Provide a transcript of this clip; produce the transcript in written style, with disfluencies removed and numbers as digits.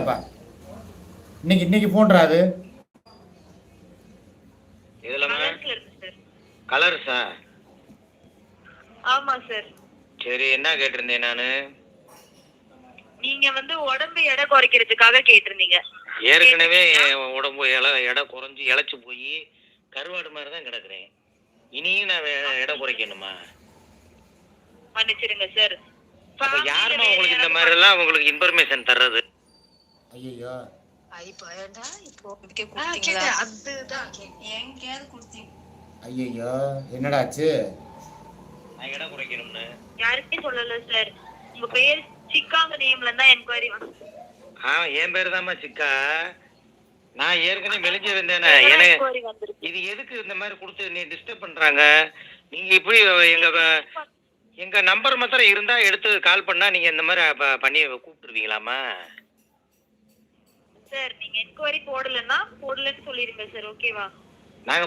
இல்லப்பா. இன்னைக்கு இன்னைக்கு ஃபோன்ரா அது. இதுலமா கலர்ஸ்ல இருக்கு சார். கலர்ஸா? ஆமா சார். சரி, என்ன கேட்டிருந்தேன் நானு? நீங்க வந்து உடம்பு எடை குறைக்கிறதுக்காக கேட்டிருந்தீங்க. ஏற்கனவே உடம்பு எடை குறைஞ்சு இழைச்சு போய் கருவாடு மாதிரி தான் கிடக்குறேன். இனியும் நான் எடை குறைக்கணுமா? மன்னிச்சிருங்க சார். அப்ப யாருமா உங்களுக்கு இந்த மாதிரி எல்லாம் உங்களுக்கு இன்ஃபர்மேஷன் தர்றது? ஐயோ ஐயோ என்னடா ஆச்சு? நான் எடை குறைக்கணும்னு யாருக்கே சொல்லல சார். உங்க பேர் சிக்காங்க நேம்ல தான் என்கொயரி வந்து. என் பேரு தான்மா சிக்கா. நான் ஏற்கனவே மெலிஞ்சு இருந்தேனே. இது எதுக்கு இந்த மாதிரி கொடுத்து நீ டிஸ்டர்ப் பண்றாங்க? நீங்க இப்படி எங்க நம்பர் மாத்திரம் இருந்தா எடுத்து கால் பண்ணா நீங்க இந்த மாதிரி பண்ணி கூப்பிட்டுருவீங்களாமா? சார் நீங்க என்கொயரி போடலன்னா போடலன்னு சொல்லிருங்க சார். ஓகேவா? நாங்க